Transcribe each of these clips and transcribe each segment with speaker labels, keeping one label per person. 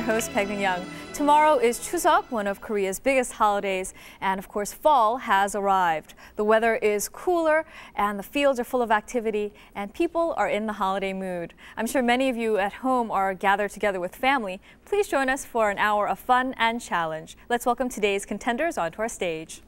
Speaker 1: your host, Peg Young. Tomorrow is Chuseok, one of Korea's biggest holidays, and of course, fall has arrived. The weather is cooler, and the fields are full of activity, and people are in the holiday mood. I'm sure many of you at home are gathered together with family. Please join us for an hour of fun and challenge. Let's welcome today's contenders onto our stage.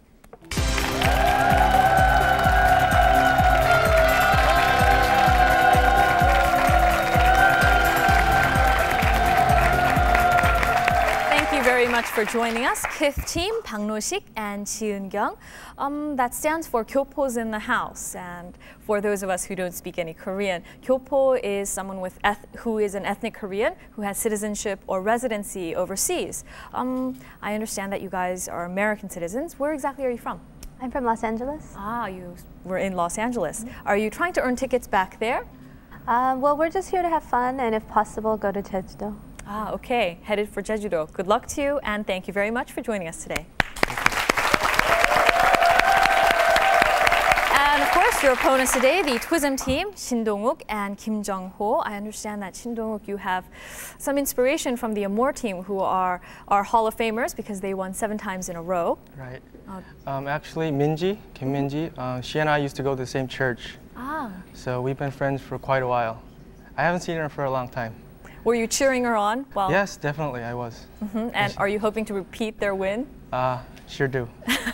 Speaker 1: Very much for joining us. Kith team, Bang-no-sik and Ji-eun-kyung. That stands for Gyopo's in the house. And for those of us who don't speak any Korean, Gyopo is someone who is an ethnic Korean who has citizenship or residency overseas. I understand that you guys are American citizens. Where exactly are you from?
Speaker 2: I'm from Los Angeles.
Speaker 1: Ah, you were in Los Angeles. Are you trying to earn tickets back there?
Speaker 2: Well, we're just here to have fun and if possible, go to Jeju-do.
Speaker 1: Ah, okay. Headed for Jeju-do. Good luck to you, and thank you very much for joining us today. And of course, your opponents today, the TWISM team, Shin Dong-wook and Kim Jung-ho. I understand that Shin Dong-wook, you have some inspiration from the Amor team, who are Hall of Famers because they won 7 times in a row.
Speaker 3: Right. Actually, Minji, Kim Minji, she and I used to go to the same church.
Speaker 1: Ah.
Speaker 3: So we've been friends for quite a while. I haven't seen her for a long time.
Speaker 1: Were you cheering her on? Well,
Speaker 3: yes, definitely, I was.
Speaker 1: And are you hoping to repeat their win?
Speaker 3: Sure do.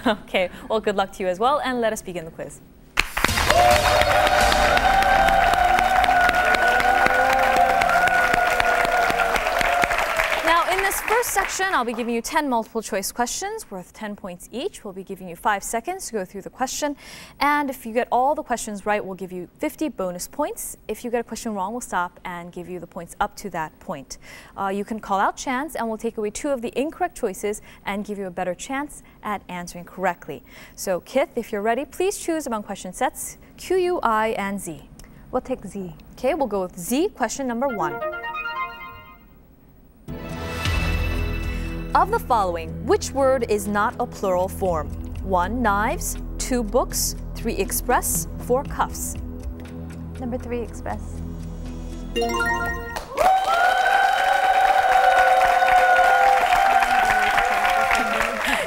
Speaker 1: Okay, well, good luck to you as well, and let us begin the quiz. Now, in this first section, I'll be giving you 10 multiple choice questions worth 10 points each. We'll be giving you 5 seconds to go through the question. And if you get all the questions right, we'll give you 50 bonus points. If you get a question wrong, we'll stop and give you the points up to that point. You can call out chance, and we'll take away 2 of the incorrect choices and give you a better chance at answering correctly. So, Kith, if you're ready, please choose among question sets Q, U, I, and Z.
Speaker 2: We'll take Z.
Speaker 1: Okay, we'll go with Z, question number 1. Of the following, which word is not a plural form? 1, knives, 2, books, 3, express, 4, cuffs.
Speaker 2: Number 3, express.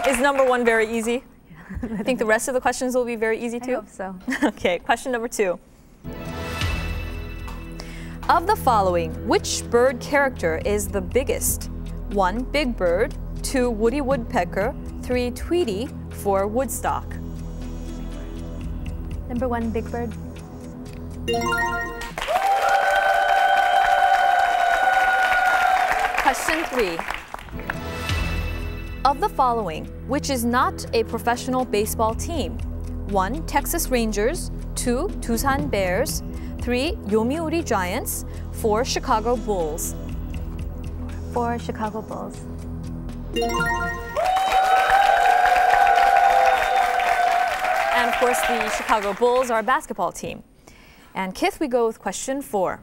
Speaker 1: Is number 1 very easy? I think the rest of the questions will be very easy too.
Speaker 2: I hope so.
Speaker 1: Okay, question number 2. Of the following, which bird character is the biggest? 1, Big Bird, 2, Woody Woodpecker, 3, Tweety, 4, Woodstock.
Speaker 2: Number 1, Big Bird.
Speaker 1: Question 3. Of the following, which is not a professional baseball team? 1, Texas Rangers, 2, Doosan Bears, 3, Yomiuri Giants, 4, Chicago Bulls.
Speaker 2: 4, Chicago Bulls.
Speaker 1: And of course, the Chicago Bulls are a basketball team. And Kith, we go with question 4.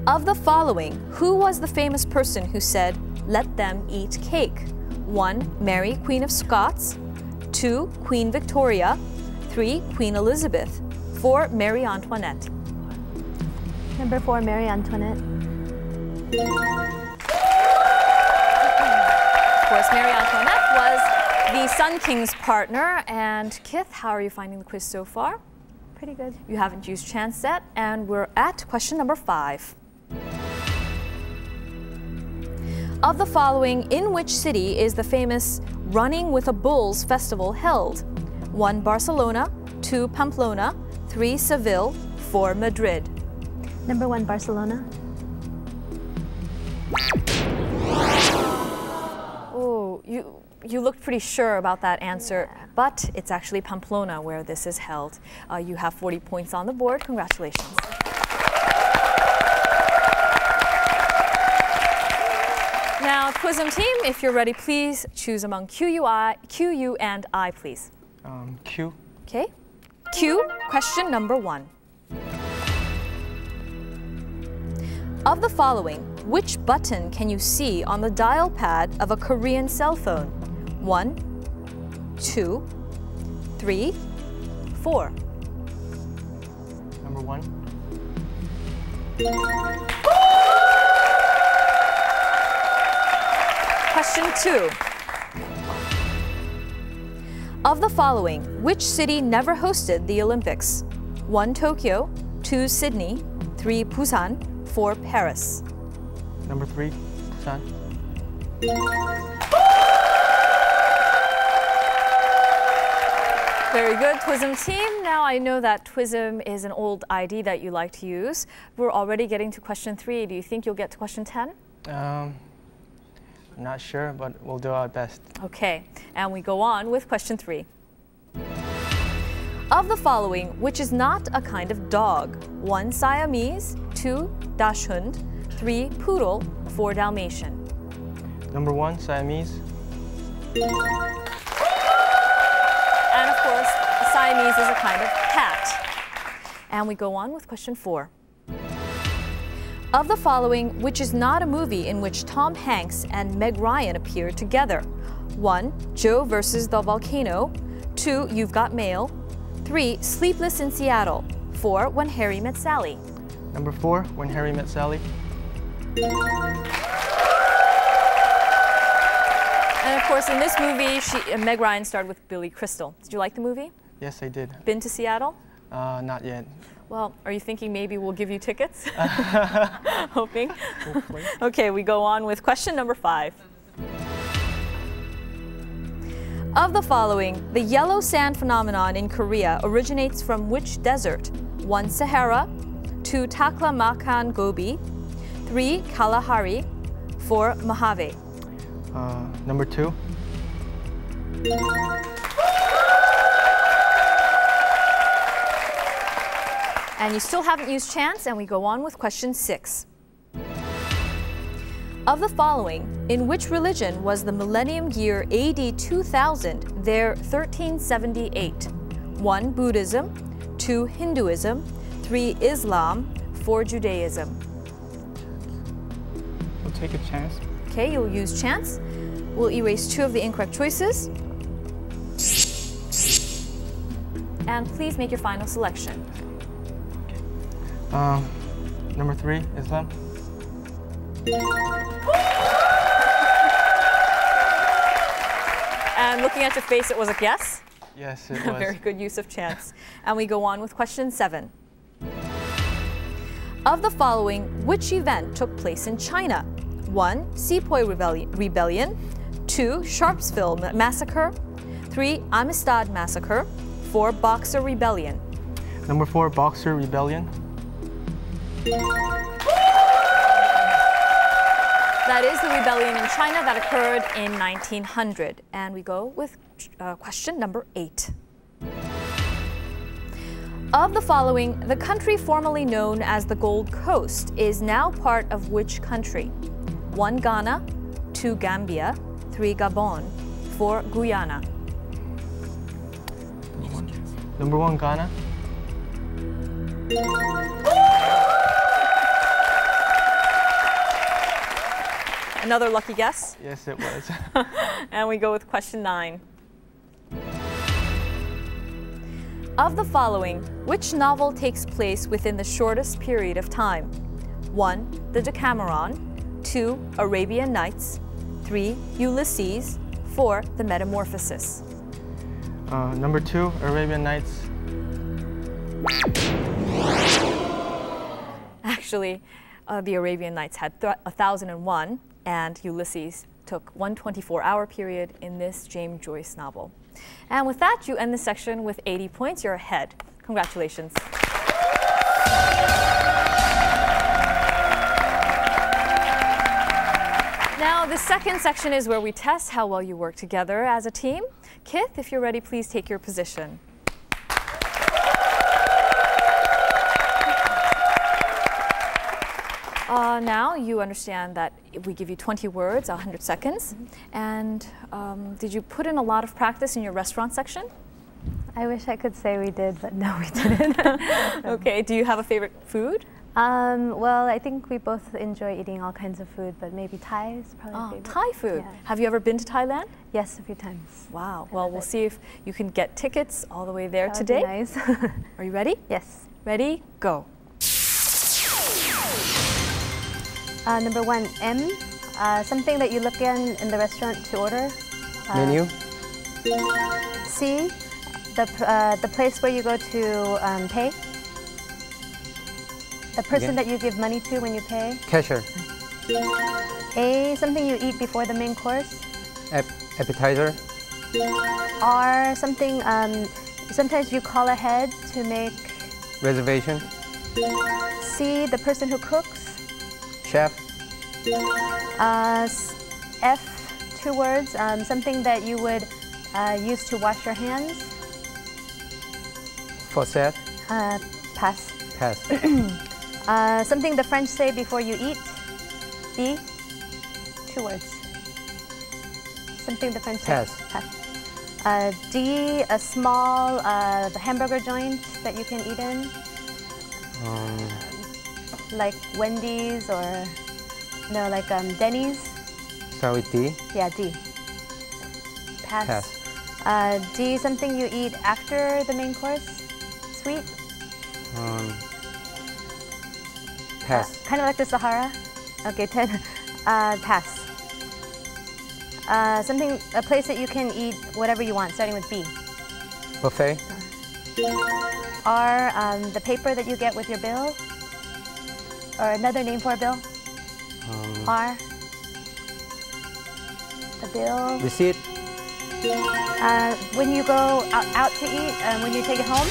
Speaker 1: Of the following, who was the famous person who said, "Let them eat cake"? 1, Mary, Queen of Scots, 2, Queen Victoria, 3, Queen Elizabeth, 4, Marie Antoinette.
Speaker 2: Number 4, Marie Antoinette.
Speaker 1: Of course, Marie Antoinette was the Sun King's partner. And Kith, how are you finding the quiz so far?
Speaker 2: Pretty good.
Speaker 1: You haven't used chance yet, and we're at question number 5. Of the following, in which city is the famous Running with a Bulls festival held? 1, Barcelona, 2, Pamplona, 3, Seville, 4, Madrid.
Speaker 2: Number 1, Barcelona.
Speaker 1: Oh, you looked pretty sure about that answer, but it's actually Pamplona where this is held. You have 40 points on the board. Congratulations. Now, TWISM team, if you're ready, please choose among Q, U, and I, please.
Speaker 3: Q.
Speaker 1: Okay. Q, question number 1. Of the following, which button can you see on the dial pad of a Korean cell phone? 1, 2, 3, 4.
Speaker 3: Number 1.
Speaker 1: question 2. Of the following, which city never hosted the Olympics? 1. Tokyo, 2. Sydney, 3. Busan, 4. Paris.
Speaker 3: Number 3, Busan.
Speaker 1: Very good, TWISM team. Now I know that TWISM is an old ID that you like to use. We're already getting to question 3. Do you think you'll get to question 10?
Speaker 3: I'm not sure, but we'll do our best.
Speaker 1: Okay, and we go on with question 3. Of the following, which is not a kind of dog? 1. Siamese, 2. Dachshund, 3. Poodle, 4. Dalmatian.
Speaker 3: Number 1, Siamese.
Speaker 1: And of course, a Siamese is a kind of cat. And we go on with question 4. Of the following, which is not a movie in which Tom Hanks and Meg Ryan appear together? 1. Joe versus the Volcano, 2. You've Got Mail, 3. Sleepless in Seattle, 4. When Harry Met Sally.
Speaker 3: Number 4, When Harry Met Sally.
Speaker 1: And of course, in this movie, Meg Ryan starred with Billy Crystal. Did you like the movie?
Speaker 3: Yes, I did.
Speaker 1: Been to Seattle?
Speaker 3: Not yet.
Speaker 1: Well, are you thinking maybe we'll give you tickets? Hoping.
Speaker 3: Hopefully.
Speaker 1: Okay, we go on with question number 5. Of the following, the yellow sand phenomenon in Korea originates from which desert? 1. Sahara, 2. Taklamakan Gobi, 3. Kalahari, 4. Mojave.
Speaker 3: Number 2.
Speaker 1: And you still haven't used chance, and we go on with question 6. Of the following, in which religion was the millennium year AD 2000 there 1378? 1. Buddhism, 2. Hinduism, 3. Islam, 4. Judaism.
Speaker 4: We'll take a chance.
Speaker 1: Okay, you'll use chance. We'll erase 2 of the incorrect choices. And please make your final selection.
Speaker 3: Number 3, Islam.
Speaker 1: And looking at your face, it was a guess.
Speaker 3: Yes, it was.
Speaker 1: Very good use of chance. And we go on with question 7. Of the following, which event took place in China? 1. Sepoy Rebellion, 2. Sharpsville Massacre, 3. Amistad Massacre, 4. Boxer Rebellion.
Speaker 3: Number 4, Boxer Rebellion.
Speaker 1: That is the rebellion in China that occurred in 1900. And we go with question number 8. Of the following, the country formerly known as the Gold Coast is now part of which country? 1. Ghana, 2. Gambia, 3. Gabon, 4. Guyana.
Speaker 3: Number 1, Ghana.
Speaker 1: Another lucky guess.
Speaker 3: Yes, it was.
Speaker 1: And we go with question 9. Of the following, which novel takes place within the shortest period of time? 1. The Decameron, 2. Arabian Nights, 3. Ulysses, 4. The Metamorphosis.
Speaker 3: Number 2, Arabian Nights.
Speaker 1: Actually, the Arabian Nights had 1001, and Ulysses took 124-hour period in this James Joyce novel. And with that, you end the section with 80 points. You're ahead. Congratulations. Now, the second section is where we test how well you work together as a team. Kith, if you're ready, please take your position. Now you understand that we give you 20 words, 100 seconds. And did you put in a lot of practice in your restaurant section?
Speaker 2: I wish I could say we did, but no, we didn't.
Speaker 1: Okay, do you have a favorite food?
Speaker 2: Well, I think we both enjoy eating all kinds of food, but maybe Thai is probably my favorite.
Speaker 1: Thai food.
Speaker 2: Yeah.
Speaker 1: Have you ever been to Thailand?
Speaker 2: Yes, a few times.
Speaker 1: Wow. Well, we'll see if you can get tickets all the way there
Speaker 2: That would
Speaker 1: today.
Speaker 2: be nice.
Speaker 1: Are you ready?
Speaker 2: Yes.
Speaker 1: Ready, go.
Speaker 2: Number 1, M. Something that you look in the restaurant to order.
Speaker 4: Menu.
Speaker 2: C, the place where you go to pay. The person that you give money to when you pay.
Speaker 4: Cashier.
Speaker 2: A, something you eat before the main course.
Speaker 4: Appetizer.
Speaker 2: R, something sometimes you call ahead to make.
Speaker 4: Reservation.
Speaker 2: C, the person who cooks.
Speaker 4: Chef.
Speaker 2: F, 2 words, something that you would use to wash your hands.
Speaker 4: Faucet.
Speaker 2: Pass.
Speaker 4: Pass.
Speaker 2: Something the French say before you eat. B, 2 words. Something the French
Speaker 4: Pass.
Speaker 2: say. Pass. D, a small hamburger joint that you can eat in. Like Wendy's or, no, like Denny's.
Speaker 4: Start with D.
Speaker 2: Yeah, D. Pass.
Speaker 4: Pass.
Speaker 2: D, something you eat after the main course. Sweet.
Speaker 4: Pass.
Speaker 2: Kind of like the Sahara. Okay, 10. Pass. A place that you can eat whatever you want, starting with B.
Speaker 4: Buffet.
Speaker 2: R, the paper that you get with your bill. Or another name for a bill. R. The bill.
Speaker 4: Receipt.
Speaker 2: When you go out to eat, when you take it home.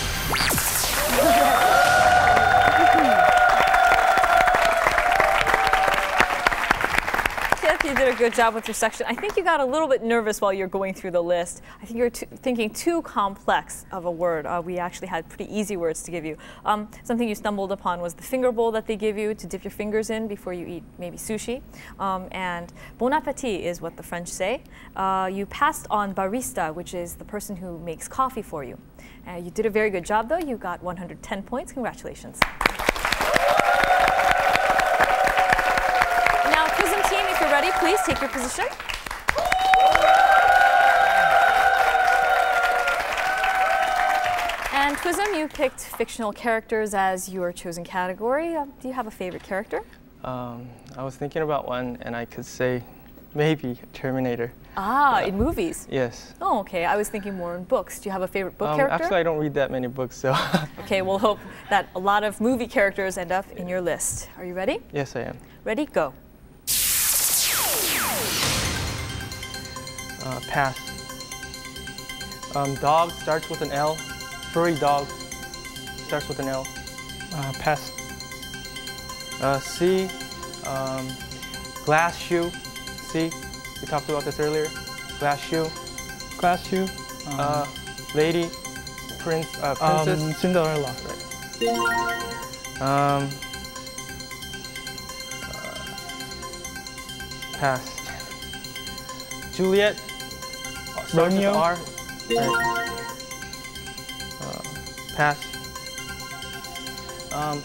Speaker 1: You did a good job with your section. I think you got a little bit nervous while you're going through the list. I think you're thinking too complex of a word. We actually had pretty easy words to give you. Something you stumbled upon was the finger bowl that they give you to dip your fingers in before you eat maybe sushi. And bon appetit is what the French say. You passed on barista, which is the person who makes coffee for you. You did a very good job, though. You got 110 points. Congratulations. If you're ready, please take your position. And Twism, you picked fictional characters as your chosen category. Do you have a favorite character?
Speaker 3: I was thinking about one, and I could say maybe Terminator.
Speaker 1: In movies?
Speaker 3: Yes.
Speaker 1: Oh, okay. I was thinking more in books. Do you have a favorite book character?
Speaker 3: Actually, I don't read that many books, so.
Speaker 1: Okay, we'll hope that a lot of movie characters end up in your list. Are you ready?
Speaker 3: Yes, I am.
Speaker 1: Ready, go.
Speaker 3: Pass. Dog starts with an L. Furry dog starts with an L.
Speaker 5: Pass.
Speaker 3: C. Glass shoe. C. We talked about this earlier. Glass shoe.
Speaker 5: Glass shoe.
Speaker 3: Lady. Princess.
Speaker 5: Cinderella.
Speaker 3: Right. Pass. Juliet.
Speaker 5: Romeo.
Speaker 3: R. Right. Pass.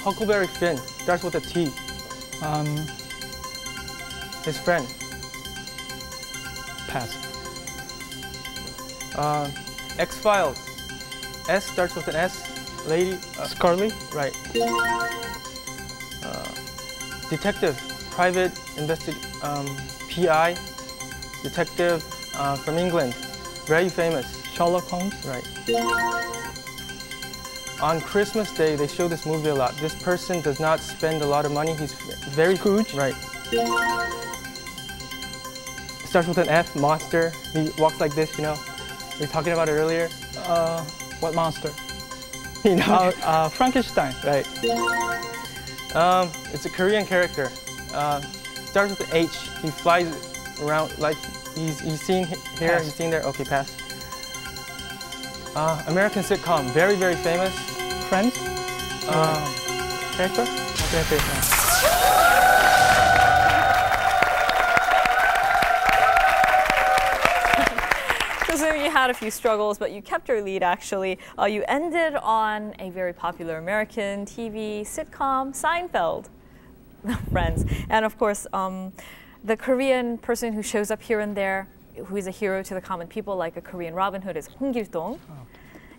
Speaker 3: Huckleberry Finn starts with a T. His friend.
Speaker 5: Pass.
Speaker 3: X-Files. S starts with an S. Lady.
Speaker 5: Scarlet.
Speaker 3: Right. Detective. Private PI. Detective from England. Very famous.
Speaker 5: Sherlock Holmes.
Speaker 3: Right. On Christmas Day, they show this movie a lot. This person does not spend a lot of money. He's very
Speaker 5: Scrooge.
Speaker 3: Right. Starts with an F. Monster. He walks like this. You know. We were talking about it earlier.
Speaker 5: What monster?
Speaker 3: You know.
Speaker 5: Frankenstein.
Speaker 3: Right. It's a Korean character. Starts with an H. He flies around like he's seen here,
Speaker 5: Pass.
Speaker 3: he's seen there. Okay, pass. American sitcom, very, very famous.
Speaker 5: Friends.
Speaker 3: Character? Character.
Speaker 1: So you had a few struggles, but you kept your lead, actually. You ended on a very popular American TV sitcom, Seinfeld. Friends. And of course, the Korean person who shows up here and there, who is a hero to the common people, like a Korean Robin Hood, is Hong Gil-dong.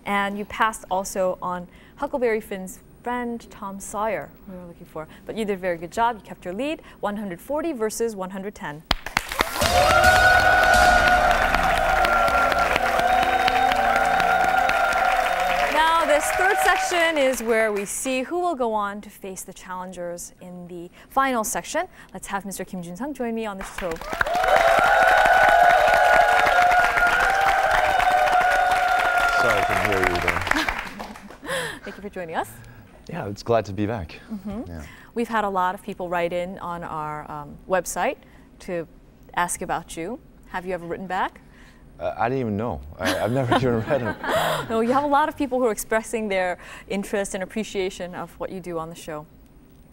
Speaker 1: And you passed also on Huckleberry Finn's friend Tom Sawyer we were looking for. But you did a very good job. You kept your lead, 140 versus 110. Now, this third section is where we see who will go on to face the challengers in the final section. Let's have Mr. Kim Jun-sang join me on the show.
Speaker 6: Sorry, I couldn't hear you then.
Speaker 1: Thank you for joining us.
Speaker 6: Yeah, it's glad to be back. Yeah.
Speaker 1: We've had a lot of people write in on our website to ask about you. Have you ever written back?
Speaker 6: I didn't even know. I've never even read them.
Speaker 1: No, you have a lot of people who are expressing their interest and appreciation of what you do on the show.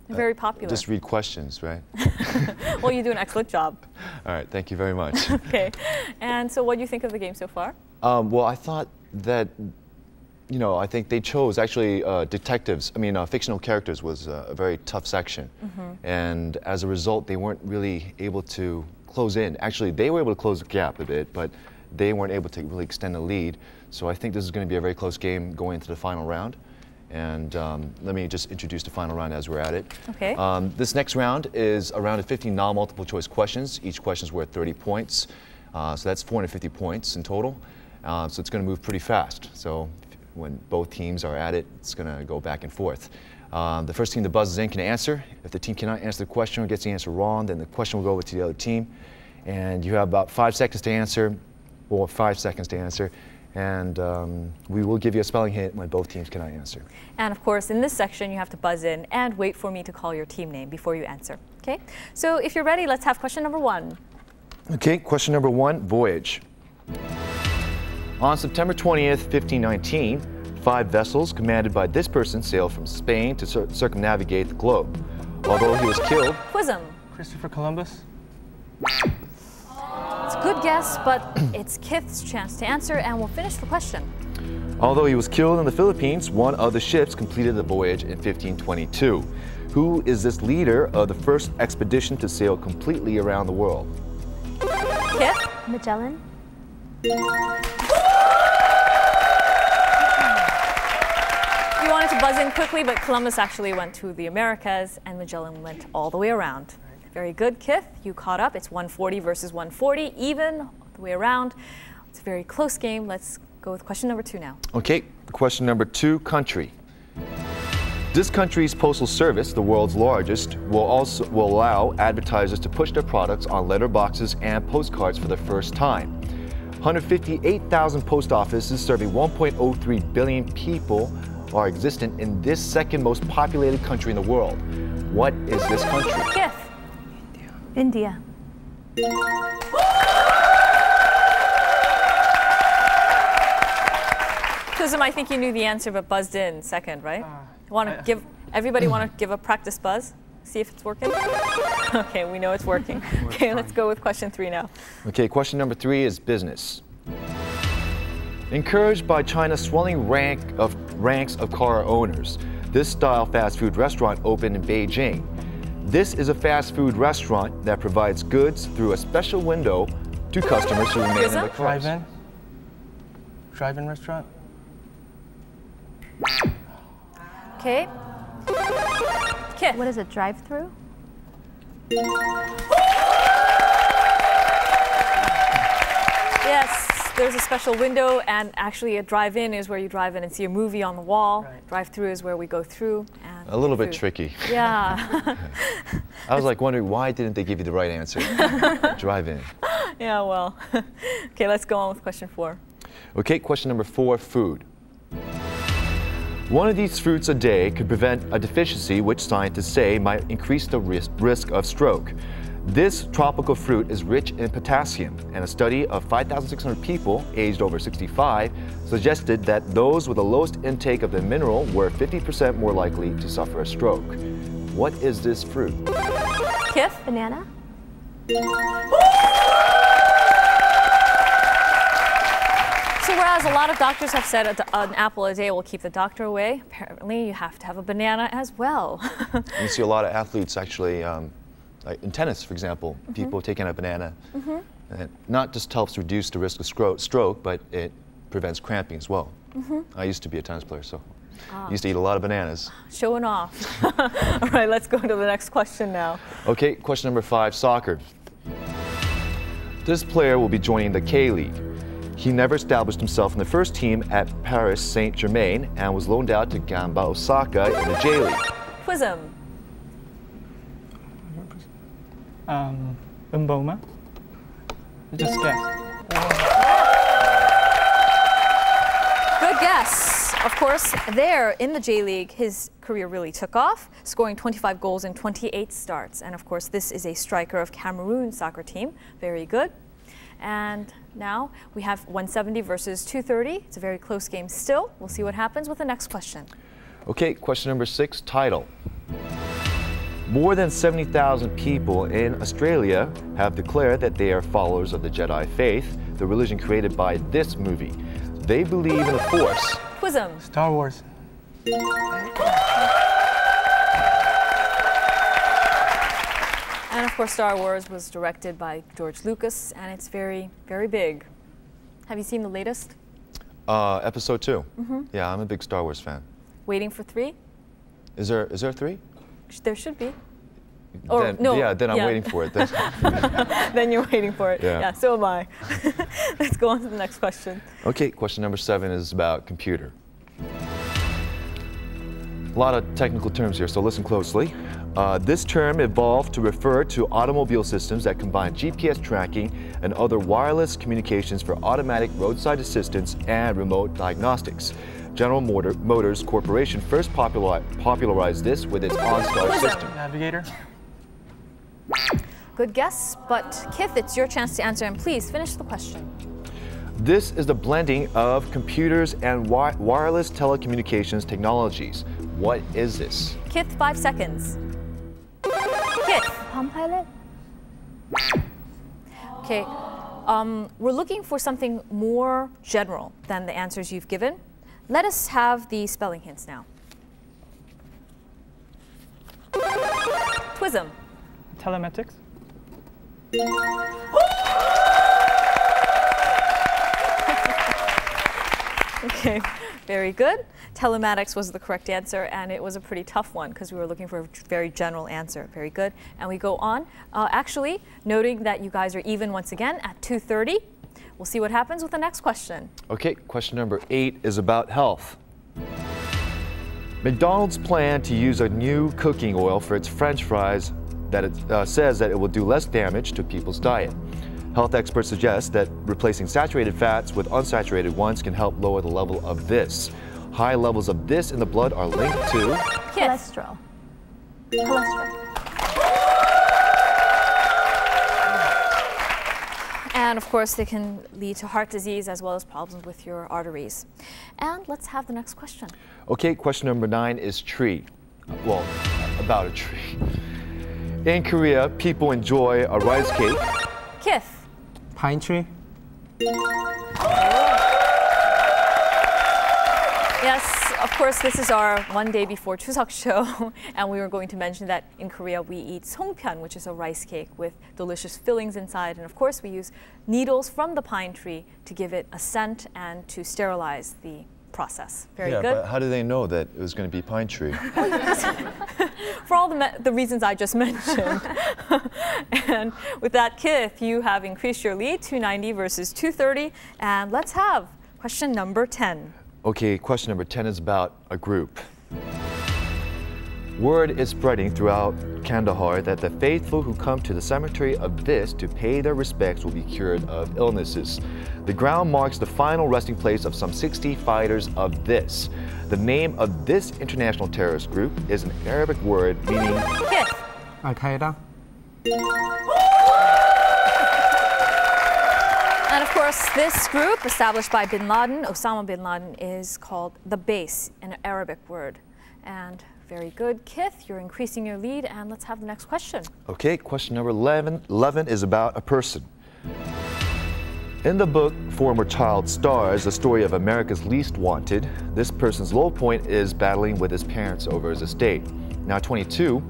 Speaker 1: You're very popular.
Speaker 6: Just read questions, right?
Speaker 1: Well, you do an excellent job.
Speaker 6: All right, thank you very much.
Speaker 1: Okay. And so what do you think of the game so far?
Speaker 6: Well, I thought that, you know, I think they chose actually detectives, fictional characters was a very tough section. And as a result, they weren't really able to close in. Actually, they were able to close the gap a bit, but they weren't able to really extend the lead. So I think this is going to be a very close game going into the final round. And let me just introduce the final round as we're at it.
Speaker 1: Okay.
Speaker 6: This next round is a round of 50 non-multiple choice questions. Each question is worth 30 points. So that's 450 points in total. So it's going to move pretty fast. So when both teams are at it, it's going to go back and forth. The first team that buzzes in can answer. If the team cannot answer the question or gets the answer wrong, then the question will go over to the other team. And you have about 5 seconds to answer, or 5 seconds to answer. And we will give you a spelling hint when both teams cannot answer.
Speaker 1: And of course, in this section, you have to buzz in and wait for me to call your team name before you answer. Okay? So if you're ready, let's have question number 1.
Speaker 6: Okay, question number 1, voyage. On September 20th, 1519, 5 vessels commanded by this person sailed from Spain to circumnavigate the globe. Although he was killed...
Speaker 1: Quizem.
Speaker 5: Christopher Columbus.
Speaker 1: It's a good guess, but it's Kith's chance to answer, and we'll finish the question.
Speaker 6: Although he was killed in the Philippines, one of the ships completed the voyage in 1522. Who is this leader of the first expedition to sail completely around the world?
Speaker 1: Kith?
Speaker 2: Magellan.
Speaker 1: You wanted to buzz in quickly, but Columbus actually went to the Americas, and Magellan went all the way around. Very good, Kith. You caught up. It's 140 versus 140, even all the way around. It's a very close game. Let's go with question number 2 now.
Speaker 6: Okay, question number 2, country. This country's postal service, the world's largest, will allow advertisers to push their products on letter boxes and postcards for the first time. 158,000 post offices serving 1.03 billion people are existent in this second most populated country in the world. What is this country?
Speaker 1: Kith.
Speaker 2: India.
Speaker 1: Quizem, I think you knew the answer, but buzzed in second, right? Everybody want to give a practice buzz? See if it's working? Okay, we know it's working. Okay, let's go with question 3 now.
Speaker 6: Okay, question number 3 is business. Encouraged by China's swelling ranks of car owners, this style fast food restaurant opened in Beijing. This is a fast food restaurant that provides goods through a special window to customers who remain in the cars.
Speaker 5: Drive-in? Drive-in restaurant?
Speaker 1: Okay. Kith.
Speaker 2: What is a drive-through?
Speaker 1: Yes, there's a special window, and actually a drive-in is where you drive in and see a movie on the wall.
Speaker 5: Right.
Speaker 1: Drive-through is where we go through. And
Speaker 6: A little bit
Speaker 1: food.
Speaker 6: tricky.
Speaker 1: Yeah.
Speaker 6: I was like wondering, why didn't they give you the right answer? Drive-in.
Speaker 1: Yeah, well. Okay, let's go on with question 4.
Speaker 6: Okay, question number 4, food. One of these fruits a day could prevent a deficiency which scientists say might increase the risk of stroke. This tropical fruit is rich in potassium, and a study of 5,600 people aged over 65 suggested that those with the lowest intake of the mineral were 50% more likely to suffer a stroke. What is this fruit?
Speaker 1: Kith?
Speaker 2: Banana.
Speaker 1: So whereas a lot of doctors have said an apple a day will keep the doctor away, apparently you have to have a banana as well.
Speaker 6: You see a lot of athletes actually, like in tennis, for example, people taking a banana. And it not just helps reduce the risk of stroke, but it prevents cramping as well. I used to be a tennis player, so. Used to eat a lot of bananas.
Speaker 1: Showing off. All right, let's go to the next question now.
Speaker 6: Okay, question number 5, soccer. This player will be joining the K-League. He never established himself in the first team at Paris Saint-Germain and was loaned out to Gamba Osaka in the J-League.
Speaker 1: Twism.
Speaker 3: Mboma. Just guess.
Speaker 1: Good guess. Of course, there in the J-League, his career really took off, scoring 25 goals in 28 starts. And of course, this is a striker of Cameroon soccer team. Very good. And now we have 170 versus 230. It's a very close game still. We'll see what happens with the next question.
Speaker 6: Okay, question number 6, title. More than 70,000 people in Australia have declared that they are followers of the Jedi faith, the religion created by this movie. They believe in the Force.
Speaker 1: Twism.
Speaker 3: Star Wars.
Speaker 1: And of course, Star Wars was directed by George Lucas, and it's very, very big. Have you seen the latest?
Speaker 6: Episode 2. Yeah, I'm a big Star Wars fan.
Speaker 1: Waiting for 3?
Speaker 6: Is there 3?
Speaker 1: There should be. Or
Speaker 6: Then,
Speaker 1: no.
Speaker 6: yeah, then I'm waiting for it. Then.
Speaker 1: Then you're waiting for it.
Speaker 6: Yeah.
Speaker 1: So am I. Let's go on to the next question.
Speaker 6: Okay, question number 7 is about computer. A lot of technical terms here, so listen closely. This term evolved to refer to automobile systems that combine GPS tracking and other wireless communications for automatic roadside assistance and remote diagnostics. General Motors Corporation first popularized this with its OnStar system.
Speaker 3: Navigator.
Speaker 1: Good guess, but Kith, it's your chance to answer, and please finish the question.
Speaker 6: This is the blending of computers and wireless telecommunications technologies. What is this?
Speaker 1: Kith, 5 seconds. Kith.
Speaker 2: Palm Pilot?
Speaker 1: Okay, we're looking for something more general than the answers you've given. Let us have the spelling hints now. Twism.
Speaker 3: Telematics.
Speaker 1: Okay, very good. Telematics was the correct answer, and it was a pretty tough one because we were looking for a very general answer. Very good. And we go on, actually, noting that you guys are even once again at 230. We'll see what happens with the next question.
Speaker 6: Okay, question number 8 is about health. McDonald's plan to use a new cooking oil for its French fries that it says that it will do less damage to people's diet. Health experts suggest that replacing saturated fats with unsaturated ones can help lower the level of this. High levels of this in the blood are linked to
Speaker 2: Cholesterol. Cholesterol.
Speaker 1: And of course, they can lead to heart disease as well as problems with your arteries. And let's have the next question.
Speaker 6: Okay, question number 9 is tree. Well, about a tree. In Korea, people enjoy a rice cake.
Speaker 1: Kith.
Speaker 4: Pine tree.
Speaker 1: Yes, of course, this is our one day before Chuseok show, and we were going to mention that in Korea we eat songpyeon, which is a rice cake with delicious fillings inside, and of course we use needles from the pine tree to give it a scent and to sterilize the process. Very
Speaker 6: Yeah,
Speaker 1: good.
Speaker 6: but how do they know that it was going to be pine tree?
Speaker 1: For all the reasons I just mentioned. And with that, Kith, you have increased your lead, 290 versus 230, and let's have question number 10.
Speaker 6: Okay, question number 10 is about a group. Word is spreading throughout Kandahar that the faithful who come to the cemetery of this to pay their respects will be cured of illnesses. The ground marks the final resting place of some 60 fighters of this. The name of this international terrorist group is an Arabic word meaning
Speaker 1: Kith.
Speaker 4: Al-Qaeda.
Speaker 1: And of course, this group, established by bin Laden, Osama bin Laden, is called the Base, an Arabic word. And very good, Kith, you're increasing your lead, and let's have the next question.
Speaker 6: Okay, question number 11 is about a person. In the book Former Child Stars, the story of America's Least Wanted, this person's low point is battling with his parents over his estate. Now 22,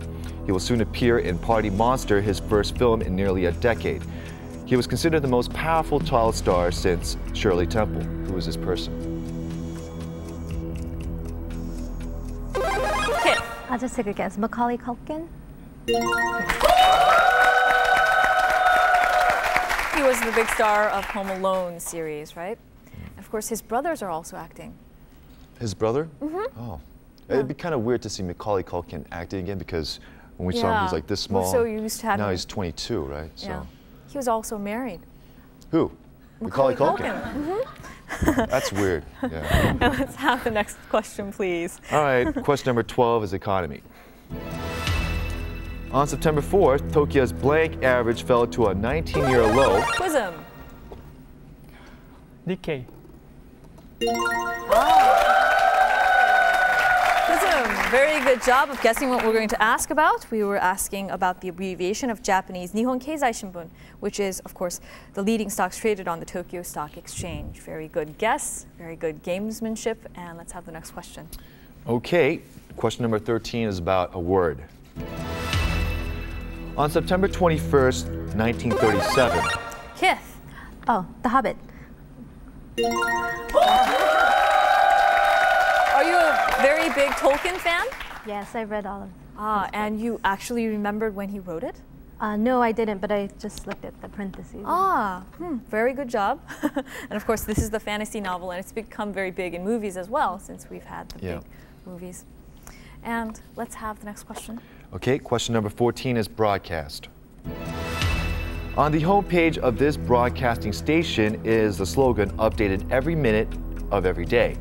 Speaker 6: he will soon appear in Party Monster, his first film in nearly a decade. He was considered the most powerful child star since Shirley Temple. Who is this person?
Speaker 2: I'll just take a guess. Macaulay Culkin?
Speaker 1: He was the big star of Home Alone series, right? And of course, his brothers are also acting.
Speaker 6: His brother? Mm-hmm. Oh. It'd be kind of weird to see Macaulay Culkin acting again because when we saw him, he was like this small.
Speaker 1: We're so used to having.
Speaker 6: Now he's 22, right? So.
Speaker 1: Yeah. He was also married.
Speaker 6: Who? Macaulay Culkin.
Speaker 1: Mm-hmm.
Speaker 6: That's weird. Yeah.
Speaker 1: And let's have the next question, please.
Speaker 6: All right. Question number 12 is economy. On September 4th, Tokyo's blank average fell to a 19-year low.
Speaker 1: Quizm.
Speaker 3: Nikkei.
Speaker 1: Quizm, very good job of guessing what we're going to ask about. We were asking about the abbreviation of Japanese Nihon Keizai Shimbun, which is, of course, the leading stocks traded on the Tokyo Stock Exchange. Very good guess, very good gamesmanship, and let's have the next question.
Speaker 6: Okay, question number 13 is about a word. On September 21st, 1937.
Speaker 1: Kith.
Speaker 2: Oh, The Hobbit.
Speaker 1: Are you a very big Tolkien fan?
Speaker 2: Yes, I read all of
Speaker 1: Ah, and you actually remembered when he wrote it?
Speaker 2: No, I didn't, but I just looked at the parentheses.
Speaker 1: Ah, very good job. And of course, this is the fantasy novel, and it's become very big in movies as well, since we've had the big movies. And let's have the next question.
Speaker 6: Okay, question number 14 is broadcast. On the homepage of this broadcasting station is the slogan, updated every minute of every day.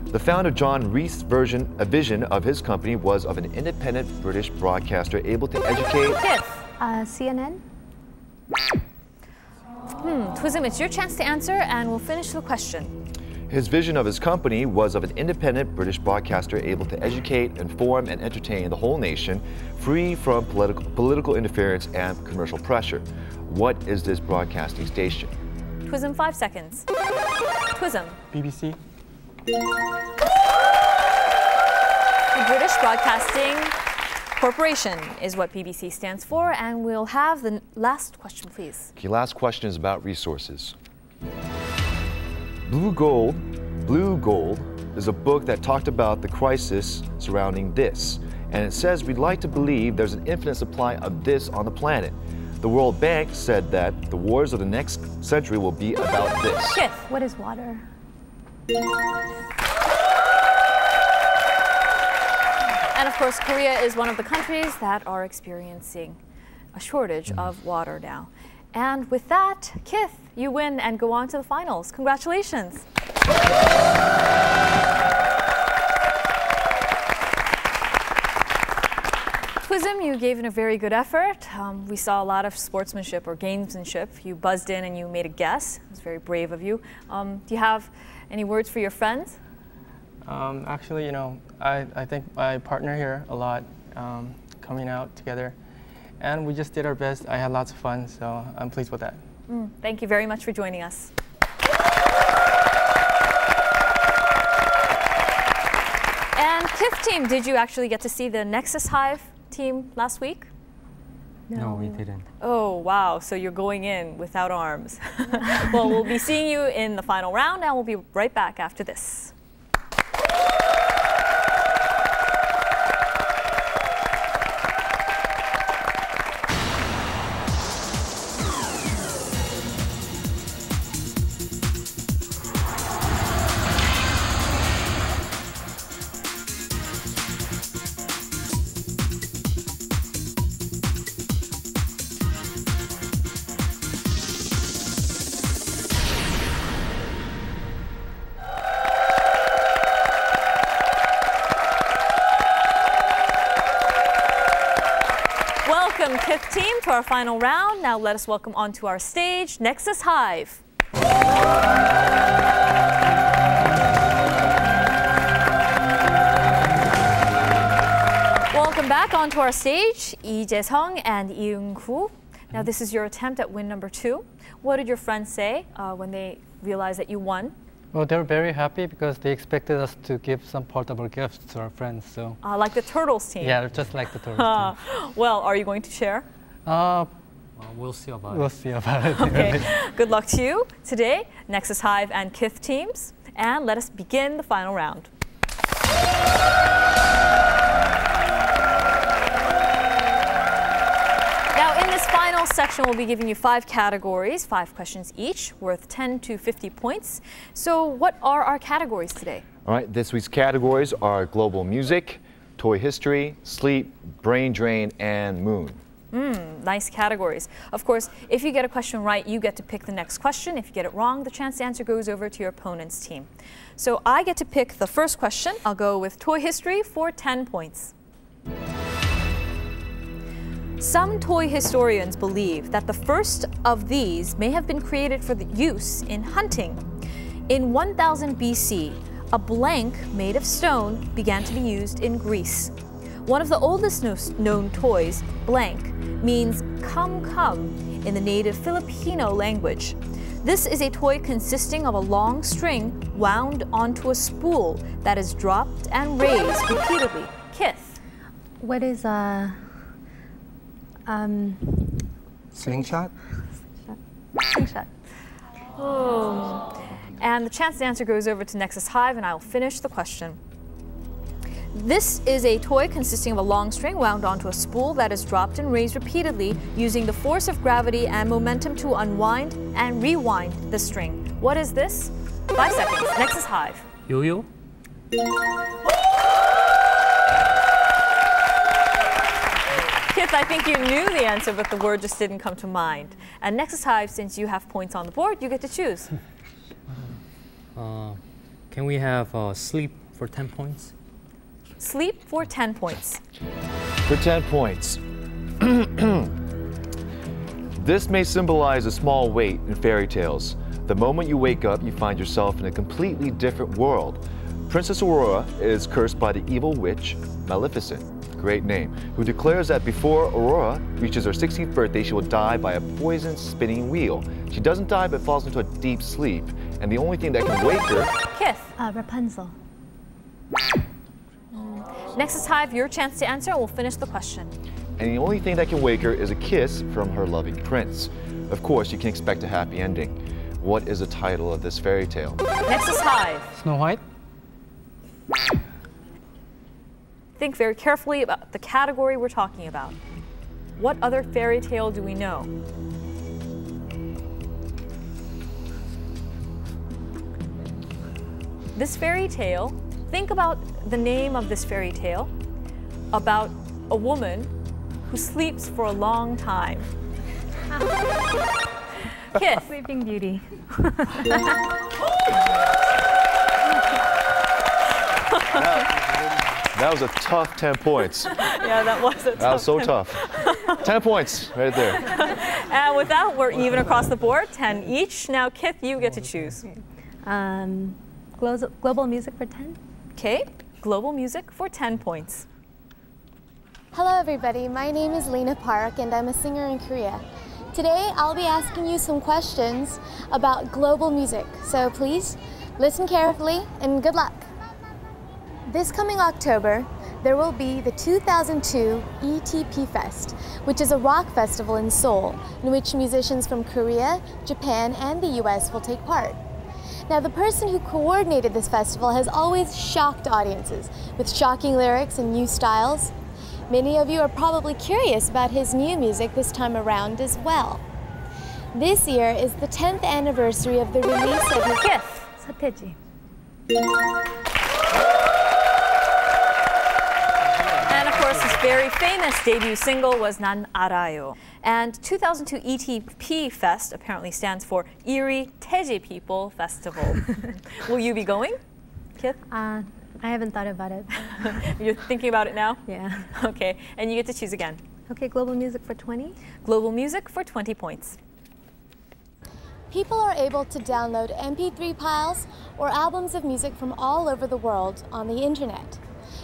Speaker 6: The founder John Reith's vision of his company was of an independent British broadcaster able to educate.
Speaker 1: Kith.
Speaker 2: CNN?
Speaker 1: Twism, it's your chance to answer, and we'll finish the question.
Speaker 6: His vision of his company was of an independent British broadcaster able to educate, inform, and entertain the whole nation, free from political interference and commercial pressure. What is this broadcasting station?
Speaker 1: Twism, 5 seconds. Twism.
Speaker 3: BBC.
Speaker 1: The British Broadcasting Corporation is what BBC stands for, and we'll have the last question, please.
Speaker 6: Okay, last question is about resources. Blue Gold is a book that talked about the crisis surrounding this. And it says we'd like to believe there's an infinite supply of this on the planet. The World Bank said that the wars of the next century will be about this.
Speaker 1: Kith.
Speaker 2: What is water?
Speaker 1: And of course, Korea is one of the countries that are experiencing a shortage of water now. And with that, Kith, you win and go on to the finals. Congratulations. Twism, you gave in a very good effort. We saw a lot of sportsmanship or gamesmanship. You buzzed in and you made a guess. It was very brave of you. Do you have any words for your friends?
Speaker 3: Actually, you know, I thank my partner here a lot, coming out together. And we just did our best. I had lots of fun, so I'm pleased with that.
Speaker 1: Thank you very much for joining us. And Kith team, did you actually get to see the Nexus Hive team last week?
Speaker 4: No, we didn't.
Speaker 1: Oh, wow. So you're going in without arms. Well, we'll be seeing you in the final round, and we'll be right back after this. Welcome, Kith team, to our final round. Now let us welcome onto our stage Nexus Hive. Welcome back onto our stage, Lee Jae-sung and Lee Eun-koo. Now this is your attempt at win number 2. What did your friends say when they realized that you won?
Speaker 7: Well, they were very happy because they expected us to give some portable gifts to our friends. So
Speaker 1: Like the Turtles team?
Speaker 7: yeah, just like the Turtles team.
Speaker 1: Well, are you going to share?
Speaker 4: We'll see about it.
Speaker 7: We'll see about it.
Speaker 1: Okay, good luck to you today, Nexus Hive and Kith teams. And let us begin the final round. Now, in this final section, we'll be giving you 5 categories, 5 questions each, worth 10 to 50 points. So what are our categories today?
Speaker 6: All right, this week's categories are global music, toy history, sleep, brain drain, and moon.
Speaker 1: Nice categories. Of course, if you get a question right, you get to pick the next question. If you get it wrong, the chance to answer goes over to your opponent's team. So I get to pick the first question. I'll go with toy history for 10 points. Some toy historians believe that the first of these may have been created for the use in hunting. In 1000 BC, a blank made of stone began to be used in Greece. One of the oldest known toys, blank, means come, come in the native Filipino language. This is a toy consisting of a long string wound onto a spool that is dropped and raised repeatedly. Kith.
Speaker 2: What is
Speaker 5: Slingshot?
Speaker 2: slingshot?
Speaker 1: Oh. And the chance to answer goes over to Nexus Hive, and I will finish the question. This is a toy consisting of a long string wound onto a spool that is dropped and raised repeatedly using the force of gravity and momentum to unwind and rewind the string. What is this? 5 seconds. Nexus Hive.
Speaker 4: Yo-yo?
Speaker 1: Kith, I think you knew the answer, but the word just didn't come to mind. And Nexus Hive, since you have points on the board, you get to choose.
Speaker 4: Can we have sleep for 10 points?
Speaker 1: Sleep for 10 points.
Speaker 6: For 10 points. This may symbolize a small weight in fairy tales. The moment you wake up, you find yourself in a completely different world. Princess Aurora is cursed by the evil witch, Maleficent, great name, who declares that before Aurora reaches her 16th birthday, she will die by a poison spinning wheel. She doesn't die but falls into a deep sleep, and the only thing that can wake her...
Speaker 1: Kith.
Speaker 2: Rapunzel.
Speaker 1: Nexus Hive, your chance to answer, and we'll finish the question.
Speaker 6: And the only thing that can wake her is a kiss from her loving prince. Of course, you can expect a happy ending. What is the title of this fairy tale?
Speaker 1: Nexus Hive.
Speaker 7: Snow White?
Speaker 1: Think very carefully about the category we're talking about. What other fairy tale do we know? This fairy tale, think about the name of this fairy tale about a woman who sleeps for a long time. Kith.
Speaker 2: Sleeping Beauty.
Speaker 6: That was a tough 10 points.
Speaker 1: Yeah, that was a tough.
Speaker 6: That was so tough. 10 points right there.
Speaker 1: And with that, we're even across the board, 10 each. Now, Kith, you get to choose.
Speaker 2: Global music for 10.
Speaker 1: Okay, global music for 10 points.
Speaker 8: Hello everybody, my name is Lena Park and I'm a singer in Korea. Today I'll be asking you some questions about global music, so please listen carefully and good luck. This coming October, there will be the 2002 ETP Fest, which is a rock festival in Seoul, in which musicians from Korea, Japan, and the US will take part. Now, the person who coordinated this festival has always shocked audiences with shocking lyrics and new styles. Many of you are probably curious about his new music this time around as well. This year is the 10th anniversary of the release of his
Speaker 1: Kith.
Speaker 2: 서태지.
Speaker 1: And of course, his very famous debut single was 난 알아요. And 2002 ETP Fest apparently stands for Erie Teji People Festival. Will you be going, Kith?
Speaker 2: I haven't thought about it.
Speaker 1: You're thinking about it now?
Speaker 2: Yeah.
Speaker 1: Okay, and you get to choose again.
Speaker 2: Okay, global music for 20.
Speaker 1: Global music for 20 points.
Speaker 8: People are able to download MP3 files or albums of music from all over the world on the internet.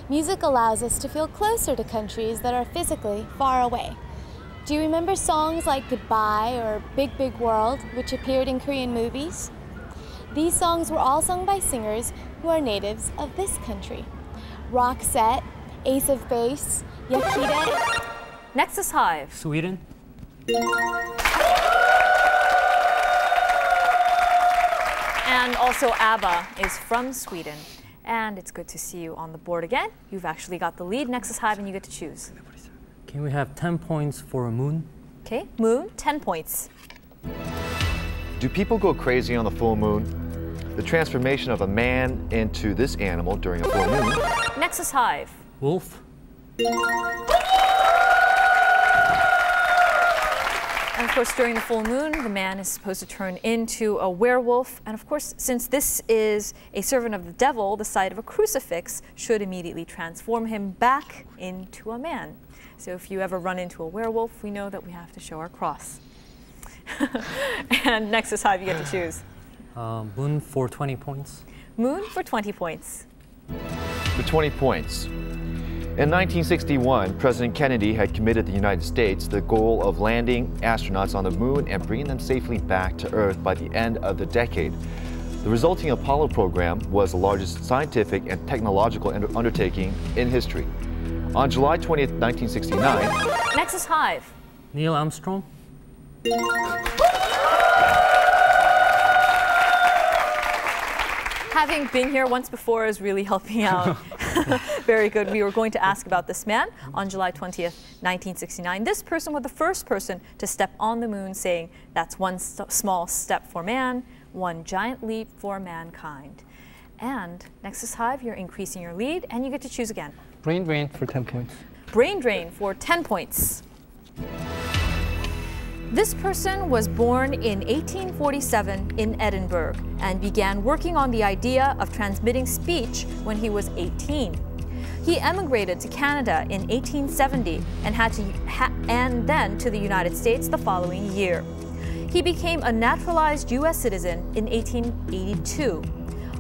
Speaker 8: Music allows us to feel closer to countries that are physically far away. Do you remember songs like Goodbye or Big Big World, which appeared in Korean movies? These songs were all sung by singers who are natives of this country. Roxette, Ace of Base, Yakida.
Speaker 1: Nexus Hive.
Speaker 4: Sweden?
Speaker 1: And also ABBA is from Sweden. And it's good to see you on the board again. You've actually got the lead, Nexus Hive, and you get to choose.
Speaker 4: Can we have 10 points for moon?
Speaker 1: Okay, moon, 10 points.
Speaker 6: Do people go crazy on the full moon? The transformation of a man into this animal during a full moon.
Speaker 1: Nexus Hive.
Speaker 4: Wolf.
Speaker 1: And of course, during the full moon, the man is supposed to turn into a werewolf. And of course, since this is a servant of the devil, the sight of a crucifix should immediately transform him back into a man. So if you ever run into a werewolf, we know that we have to show our cross. And Nexus Hive, you get to choose.
Speaker 4: Moon for 20 points.
Speaker 1: Moon for 20 points.
Speaker 6: For 20 points. In 1961, President Kennedy had committed the United States the goal of landing astronauts on the moon and bringing them safely back to Earth by the end of the decade. The resulting Apollo program was the largest scientific and technological undertaking in history. On July 20th, 1969,
Speaker 1: Nexus Hive.
Speaker 4: Neil Armstrong.
Speaker 1: Having been here once before is really helping out. Very good. We were going to ask about this man on July 20th, 1969. This person was the first person to step on the moon, saying that's one small step for man, one giant leap for mankind. And Nexus Hive, you're increasing your lead, and you get to choose again.
Speaker 7: Brain drain for 10 points.
Speaker 1: Brain drain for 10 points. This person was born in 1847 in Edinburgh and began working on the idea of transmitting speech when he was 18. He emigrated to Canada in 1870 and then to the United States the following year. He became a naturalized U.S. citizen in 1882.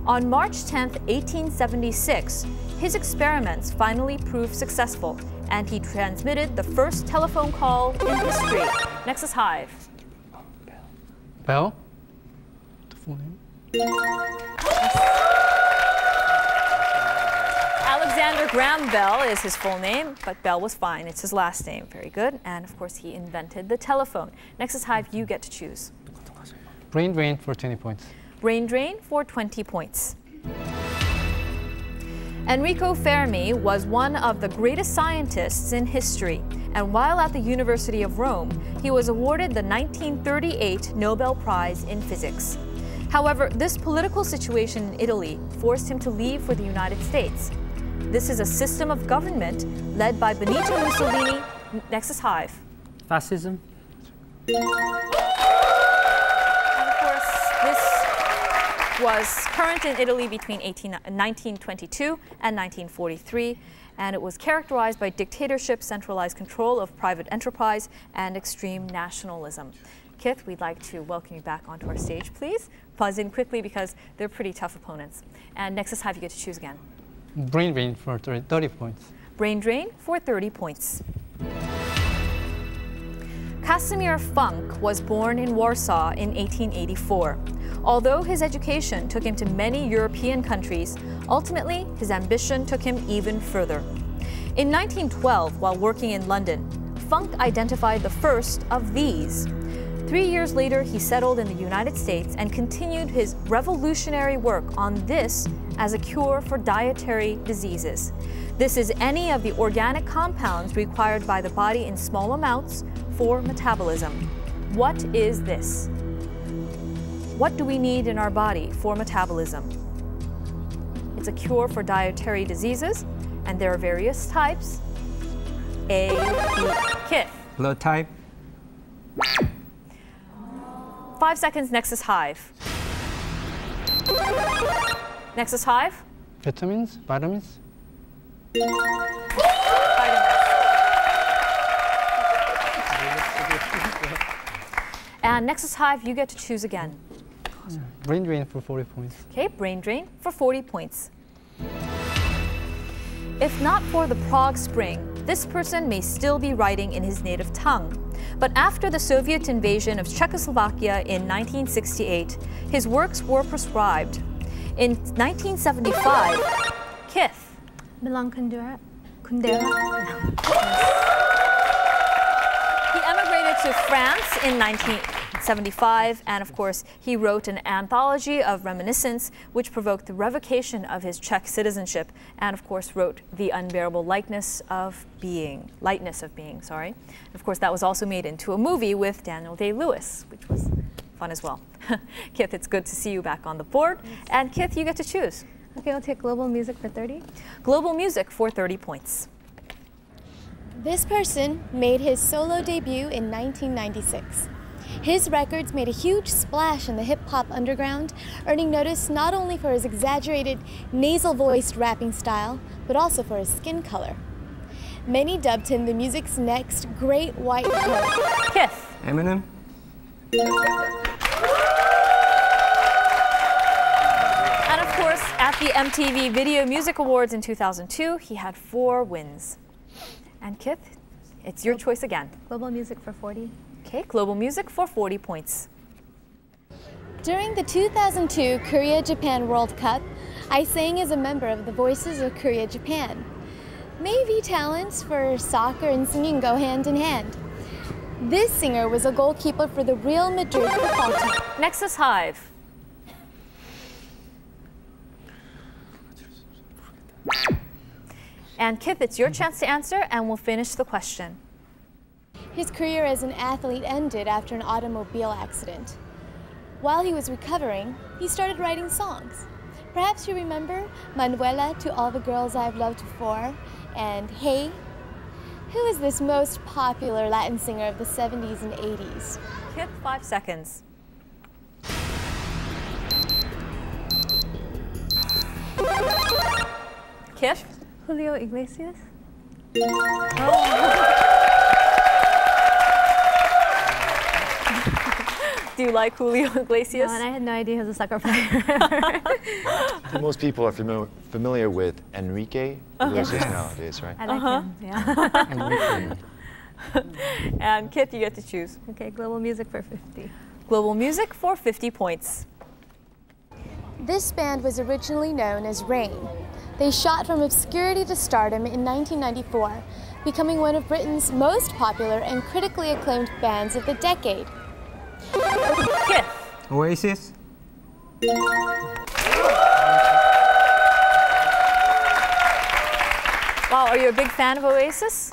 Speaker 1: On March 10, 1876, his experiments finally proved successful, and he transmitted the first telephone call in history. Nexus Hive.
Speaker 7: Bell? The full name?
Speaker 1: Alexander Graham Bell is his full name, but Bell was fine. It's his last name. Very good. And of course, he invented the telephone. Nexus Hive, you get to choose.
Speaker 7: Brain drain for 20 points.
Speaker 1: Brain drain for 20 points. Enrico Fermi was one of the greatest scientists in history, and while at the University of Rome, he was awarded the 1938 Nobel Prize in Physics. However, this political situation in Italy forced him to leave for the United States. This is a system of government led by Benito Mussolini. Nexus Hive.
Speaker 4: Fascism.
Speaker 1: Was current in Italy between 1922 and 1943, and it was characterized by dictatorship, centralized control of private enterprise, and extreme nationalism. Kith, we'd like to welcome you back onto our stage, please. Buzz in quickly because they're pretty tough opponents. And Nexus Hive, you get to choose again.
Speaker 7: Brain drain for 30 points.
Speaker 1: Brain drain for 30 points. Casimir Funk was born in Warsaw in 1884. Although his education took him to many European countries, ultimately his ambition took him even further. In 1912, while working in London, Funk identified the first of these. 3 years later, he settled in the United States and continued his revolutionary work on this as a cure for dietary diseases. This is any of the organic compounds required by the body in small amounts for metabolism. What is this? What do we need in our body for metabolism? It's a cure for dietary diseases, and there are various types. A, B, Kith.
Speaker 5: Blood type.
Speaker 1: 5 seconds, Nexus Hive. Nexus Hive.
Speaker 7: Vitamins? Vitamins?
Speaker 1: And Nexus Hive, you get to choose again.
Speaker 7: Brain drain for 40 points.
Speaker 1: Okay, brain drain for 40 points. If not for the Prague Spring, this person may still be writing in his native tongue. But after the Soviet invasion of Czechoslovakia in 1968, his works were proscribed. In 1975, Kith.
Speaker 2: Milan Kundera.
Speaker 1: He emigrated immigrated to France in 1975, and of course, he wrote an anthology of reminiscence, which provoked the revocation of his Czech citizenship, and of course, wrote The Unbearable Lightness of Being. Sorry. Of course, that was also made into a movie with Daniel Day-Lewis, which was fun as well. Kith, it's good to see you back on the board, and Kith, you get to choose.
Speaker 2: Okay, I'll take global music for 30.
Speaker 1: Global music for 30 points.
Speaker 8: This person made his solo debut in 1996. His records made a huge splash in the hip-hop underground, earning notice not only for his exaggerated, nasal-voiced rapping style, but also for his skin color. Many dubbed him the music's next great white hope.
Speaker 1: Kith.
Speaker 5: Eminem.
Speaker 1: And of course, at the MTV Video Music Awards in 2002, he had 4 wins. And Kith, it's your choice again.
Speaker 2: Global music for 40.
Speaker 1: Okay, global music for 40 points.
Speaker 8: During the 2002 Korea-Japan World Cup, I sang as a member of the Voices of Korea-Japan. Maybe talents for soccer and singing go hand in hand. This singer was a goalkeeper for the Real Madrid football team.
Speaker 1: Nexus Hive. And Kith, it's your chance to answer, and we'll finish the question.
Speaker 8: His career as an athlete ended after an automobile accident. While he was recovering, he started writing songs. Perhaps you remember Manuela, To All the Girls I've Loved Before, and Hey. Who is this most popular Latin singer of the 70s and 80s?
Speaker 1: Kith, 5 seconds. Kith?
Speaker 2: Julio Iglesias?
Speaker 1: Do you like Julio Iglesias?
Speaker 2: No, and I had no idea he was a soccer player.
Speaker 6: I think most people are familiar with Enrique Iglesias nowadays, right?
Speaker 2: I like him, yeah.
Speaker 1: And Kith, you get to choose.
Speaker 2: Okay, global music for 50.
Speaker 1: Global music for 50 points.
Speaker 8: This band was originally known as Rain. They shot from obscurity to stardom in 1994, becoming one of Britain's most popular and critically acclaimed bands of the decade.
Speaker 1: Kith.
Speaker 5: Oasis.
Speaker 1: Wow, are you a big fan of Oasis?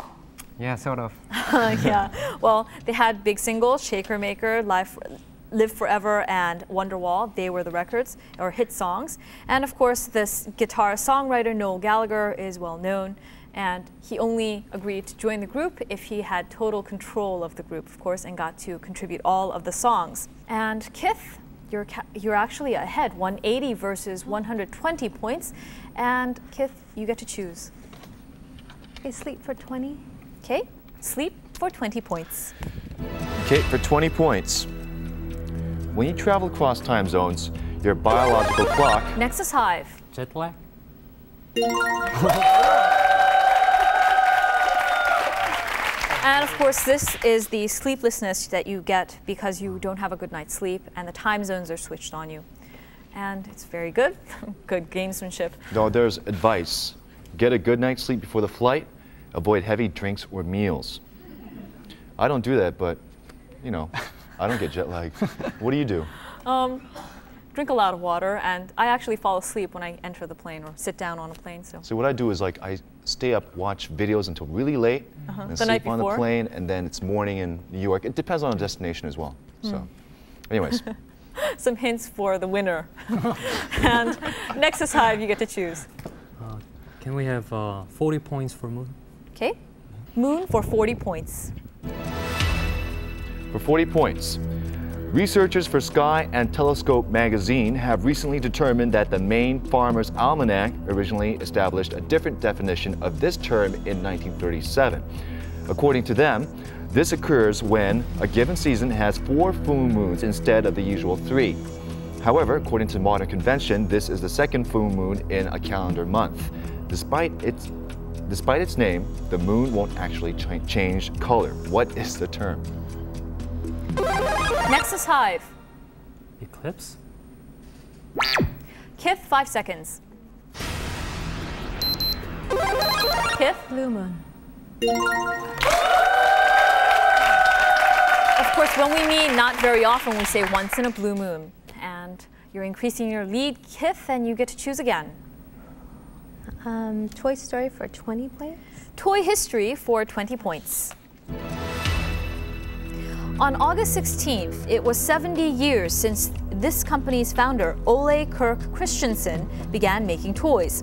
Speaker 5: Yeah, sort of.
Speaker 1: Yeah. Well, they had big singles, Shaker Maker, Live Forever, and Wonderwall. They were the records, or hit songs. And of course, this guitar-songwriter, Noel Gallagher, is well known. And he only agreed to join the group if he had total control of the group, of course, and got to contribute all of the songs. And Kith, you're actually ahead, 180 versus 120 points. And Kith, you get to choose.
Speaker 2: Okay, Sleep for 20.
Speaker 1: Okay, Sleep for 20 points.
Speaker 6: Okay, for 20 points. When you travel across time zones, your biological clock...
Speaker 1: Nexus Hive.
Speaker 4: Jet lag?
Speaker 1: And of course, this is the sleeplessness that you get because you don't have a good night's sleep and the time zones are switched on you. And it's very good. Good gamesmanship.
Speaker 6: No, there's advice. Get a good night's sleep before the flight. Avoid heavy drinks or meals. I don't do that, but, you know, I don't get jet lag. What do you do?
Speaker 1: Drink a lot of water, and I actually fall asleep when I enter the plane or sit down on a plane. So
Speaker 6: what I do is I stay up, watch videos until really late, and sleep on the plane, and then it's morning in New York. It depends on the destination as well. So, anyways.
Speaker 1: Some hints for the winner. And Nexus Hive, you get to choose.
Speaker 4: Can we have 40 points for Moon?
Speaker 1: Okay. Moon for 40 points.
Speaker 6: For 40 points. Researchers for Sky and Telescope magazine have recently determined that the Maine Farmer's Almanac originally established a different definition of this term in 1937. According to them, this occurs when a given season has 4 full moons instead of the usual 3. However, according to modern convention, this is the second full moon in a calendar month. Despite its name, the moon won't actually change color. What is the term?
Speaker 1: Nexus Hive.
Speaker 4: Eclipse?
Speaker 1: Kith, 5 seconds. Kith?
Speaker 2: Blue moon.
Speaker 1: Of course, when we mean not very often, we say once in a blue moon. And you're increasing your lead, Kith, and you get to choose again.
Speaker 2: Toy Story for 20 points.
Speaker 1: Toy history for 20 points. On August 16th, it was 70 years since this company's founder, Ole Kirk Christensen, began making toys.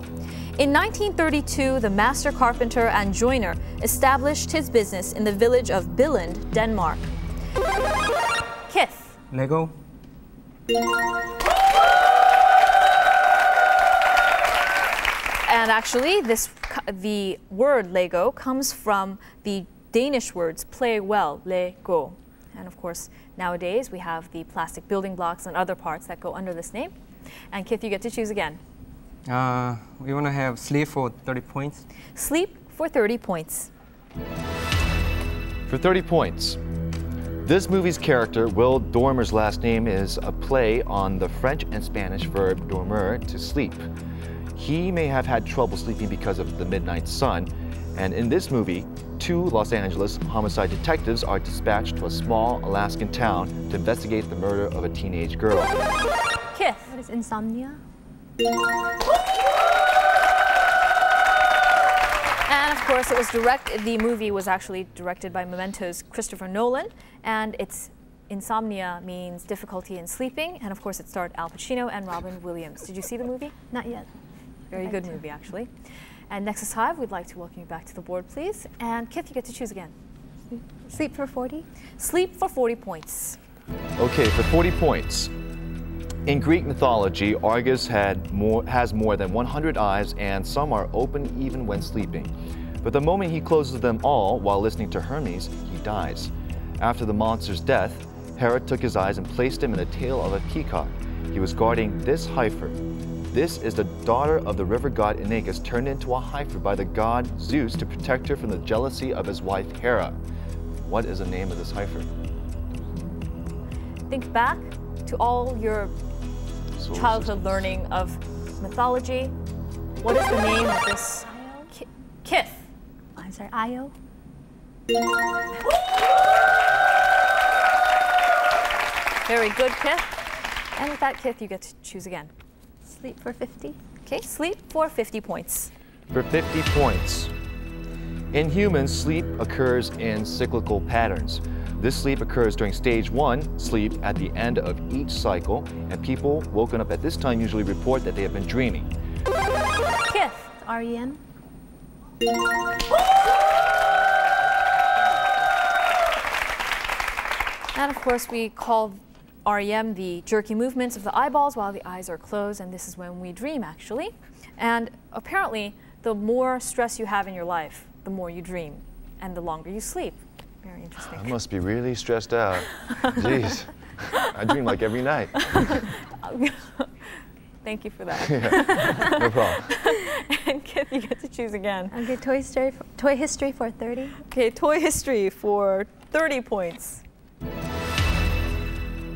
Speaker 1: In 1932, the master carpenter and joiner established his business in the village of Billund, Denmark. Kith.
Speaker 5: Lego.
Speaker 1: And actually, the word Lego comes from the Danish words play well, Lego. And of course, nowadays we have the plastic building blocks and other parts that go under this name. And Kith, you get to choose again.
Speaker 5: We want to have Sleep for 30 points.
Speaker 1: Sleep for 30 points.
Speaker 6: For 30 points, this movie's character, Will Dormer's last name, is a play on the French and Spanish verb dormir, to sleep. He may have had trouble sleeping because of the midnight sun, and in this movie, 2 Los Angeles homicide detectives are dispatched to a small Alaskan town to investigate the murder of a teenage girl.
Speaker 1: Kith.
Speaker 2: What is insomnia?
Speaker 1: And of course, the movie was actually directed by Memento's Christopher Nolan, and its insomnia means difficulty in sleeping, and of course it starred Al Pacino and Robin Williams. Did you see the movie?
Speaker 2: Not yet.
Speaker 1: Very good movie, actually. And Nexus Hive, we'd like to welcome you back to the board, please. And Kith, you get to choose again.
Speaker 2: Sleep for 40.
Speaker 1: Sleep for 40 points.
Speaker 6: Okay, for 40 points. In Greek mythology, Argus has more than 100 eyes, and some are open even when sleeping. But the moment he closes them all while listening to Hermes, he dies. After the monster's death, Hera took his eyes and placed him in the tail of a peacock. He was guarding this heifer. This is the daughter of the river god Aeneas, turned into a heifer by the god Zeus to protect her from the jealousy of his wife Hera. What is the name of this heifer?
Speaker 1: Think back to all your childhood learning of mythology. What is the name of this? Kith.
Speaker 2: I'm sorry, Io.
Speaker 1: Very good, Kith. And with that, Kith, you get to choose again.
Speaker 2: Sleep for 50.
Speaker 1: Okay, sleep for 50 points.
Speaker 6: For 50 points. In humans, sleep occurs in cyclical patterns. This sleep occurs during stage 1, sleep, at the end of each cycle, and people woken up at this time usually report that they have been dreaming.
Speaker 1: Kith.
Speaker 2: REM.
Speaker 1: And of course, we call REM the jerky movements of the eyeballs while the eyes are closed, and this is when we dream, actually. And apparently, the more stress you have in your life, the more you dream, and the longer you sleep. Very interesting.
Speaker 6: I must be really stressed out. Jeez, I dream like every night.
Speaker 1: Thank you for that.
Speaker 6: Yeah, no problem.
Speaker 1: And Kith, you get to choose again.
Speaker 2: Okay, toy history for 30.
Speaker 1: Okay, toy history for 30 points.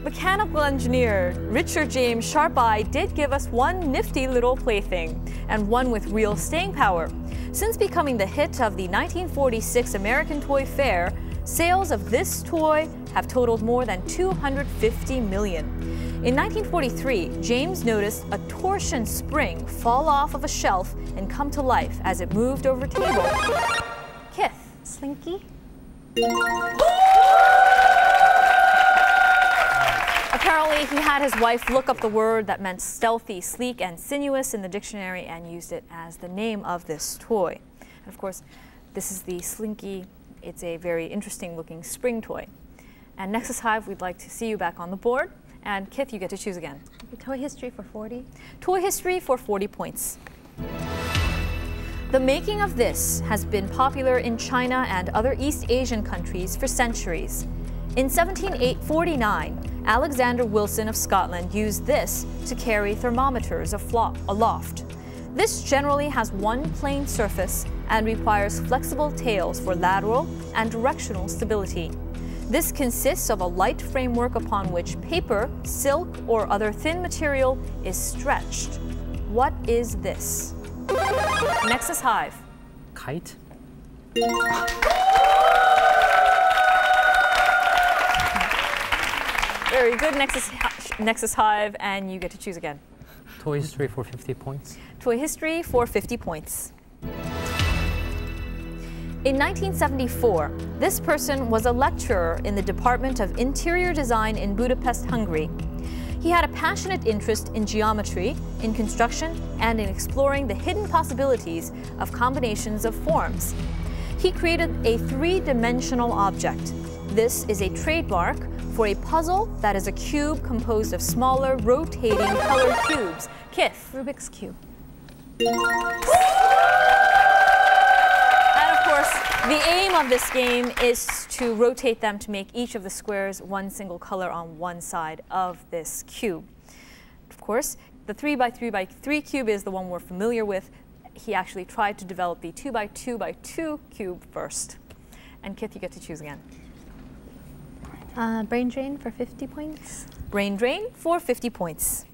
Speaker 1: Mechanical engineer Richard James Sharp-Eye did give us one nifty little plaything, and one with real staying power. Since becoming the hit of the 1946 American Toy Fair, sales of this toy have totaled more than 250 million. In 1943, James noticed a torsion spring fall off of a shelf and come to life as it moved over a table. Kith.
Speaker 2: Slinky.
Speaker 1: Apparently, he had his wife look up the word that meant stealthy, sleek, and sinuous in the dictionary and used it as the name of this toy. And of course, this is the Slinky. It's a very interesting looking spring toy. And Nexus Hive, we'd like to see you back on the board. And Kith, you get to choose again.
Speaker 2: Toy history for 40.
Speaker 1: Toy history for 40 points. The making of this has been popular in China and other East Asian countries for centuries. In 1749, Alexander Wilson of Scotland used this to carry thermometers aloft. This generally has one plane surface and requires flexible tails for lateral and directional stability. This consists of a light framework upon which paper, silk, or other thin material is stretched. What is this? Nexus Hive.
Speaker 4: Kite?
Speaker 1: Very good, Nexus Hive, and you get to choose again.
Speaker 4: Toy history for 50 points.
Speaker 1: Toy history for 50 points. In 1974, this person was a lecturer in the Department of Interior Design in Budapest, Hungary. He had a passionate interest in geometry, in construction, and in exploring the hidden possibilities of combinations of forms. He created a three-dimensional object. This is a trademark for a puzzle that is a cube composed of smaller, rotating colored cubes. Kith.
Speaker 2: Rubik's Cube.
Speaker 1: And of course, the aim of this game is to rotate them to make each of the squares one single color on one side of this cube. Of course, the 3x3x3 cube is the one we're familiar with. He actually tried to develop the 2x2x2 cube first. And Kith, you get to choose again.
Speaker 2: Brain Drain for 50 points.
Speaker 1: Brain Drain for 50 points.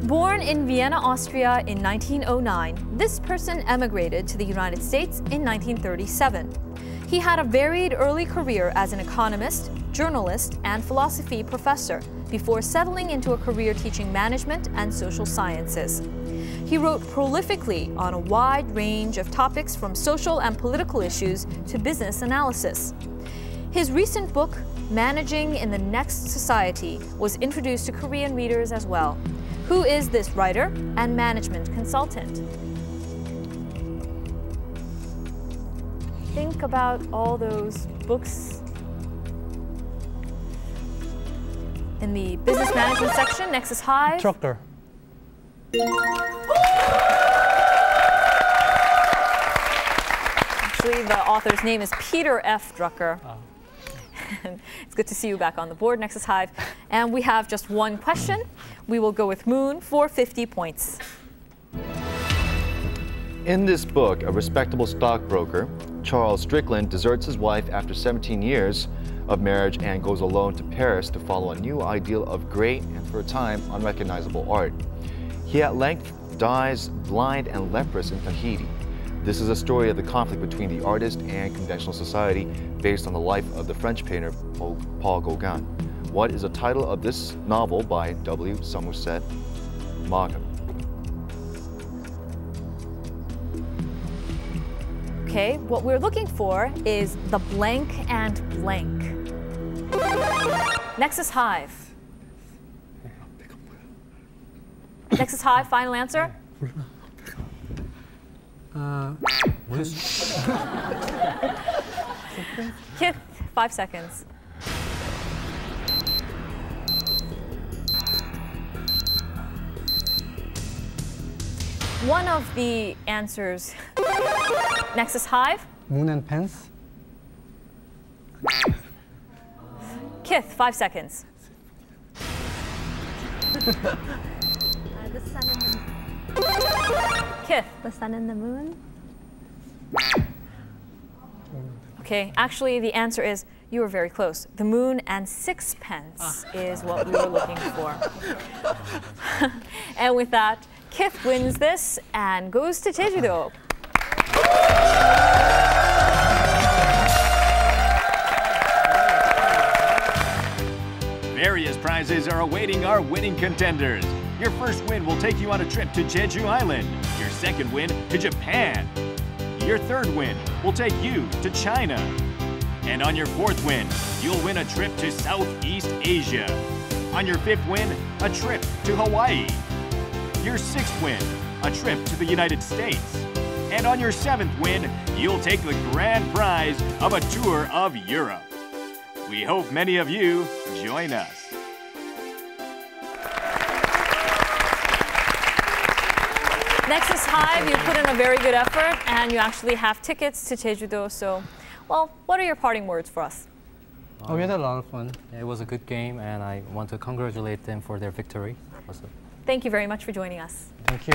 Speaker 1: Born in Vienna, Austria in 1909, this person emigrated to the United States in 1937. He had a varied early career as an economist, journalist, and philosophy professor before settling into a career teaching management and social sciences. He wrote prolifically on a wide range of topics from social and political issues to business analysis. His recent book, Managing in the Next Society, was introduced to Korean readers as well. Who is this writer and management consultant? Think about all those books in the business management section. Nexus Hive.
Speaker 7: Drucker.
Speaker 1: Actually, the author's name is Peter F. Drucker. Oh. It's good to see you back on the board, Nexus Hive. And we have just one question. We will go with Moon for 50 points.
Speaker 6: In this book, a respectable stockbroker, Charles Strickland, deserts his wife after 17 years of marriage and goes alone to Paris to follow a new ideal of great and, for a time, unrecognizable art. He at length dies blind and leprous in Tahiti. This is a story of the conflict between the artist and conventional society based on the life of the French painter Paul Gauguin. What is the title of this novel by W. Somerset Maugham?
Speaker 1: Okay, what we're looking for is the blank and blank. Nexus Hive. Nexus Hive, final answer?
Speaker 4: What is
Speaker 1: Kith, 5 seconds. One of the answers. Nexus Hive.
Speaker 7: Moon and Pence.
Speaker 1: Kith, 5 seconds.
Speaker 2: The sun and the
Speaker 1: Kith.
Speaker 2: The sun and the moon.
Speaker 1: Okay, actually the answer is, you were very close. The moon and sixpence is what we were looking for. And with that, Kith wins this and goes to Jeju-do.
Speaker 9: Various prizes are awaiting our winning contenders. Your first win will take you on a trip to Jeju Island. Your second win to Japan. Your third win will take you to China. And on your fourth win, you'll win a trip to Southeast Asia. On your fifth win, a trip to Hawaii. Your sixth win, a trip to the United States. And on your seventh win, you'll take the grand prize of a tour of Europe. We hope many of you join us.
Speaker 1: Nexus Hive, you put in a very good effort, and you actually have tickets to Jeju-do. So, well, what are your parting words for us?
Speaker 7: Oh, we had a lot of fun.
Speaker 4: It was a good game, and I want to congratulate them for their victory. Also.
Speaker 1: Thank you very much for joining us.
Speaker 7: Thank you.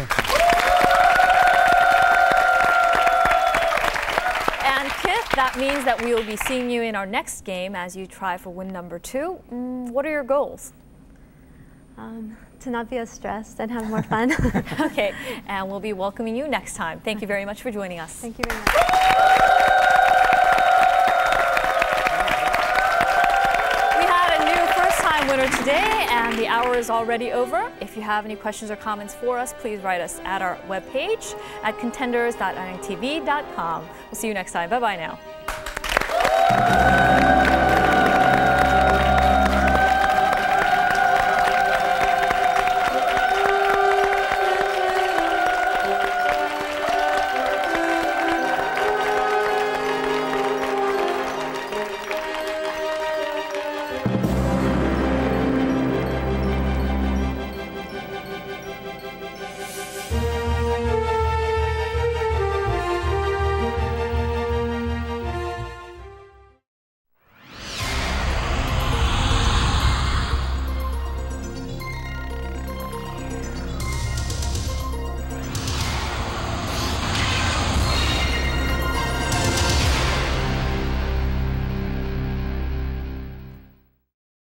Speaker 1: And Kith, that means that we will be seeing you in our next game as you try for win number 2. What are your goals?
Speaker 2: To not be as stressed and have more fun.
Speaker 1: Okay, and we'll be welcoming you next time. Thank you very much for joining us.
Speaker 2: Thank you very much.
Speaker 1: for today, and the hour is already over. If you have any questions or comments for us, please write us at our webpage at contenders.nntv.com. We'll see you next time. Bye-bye now.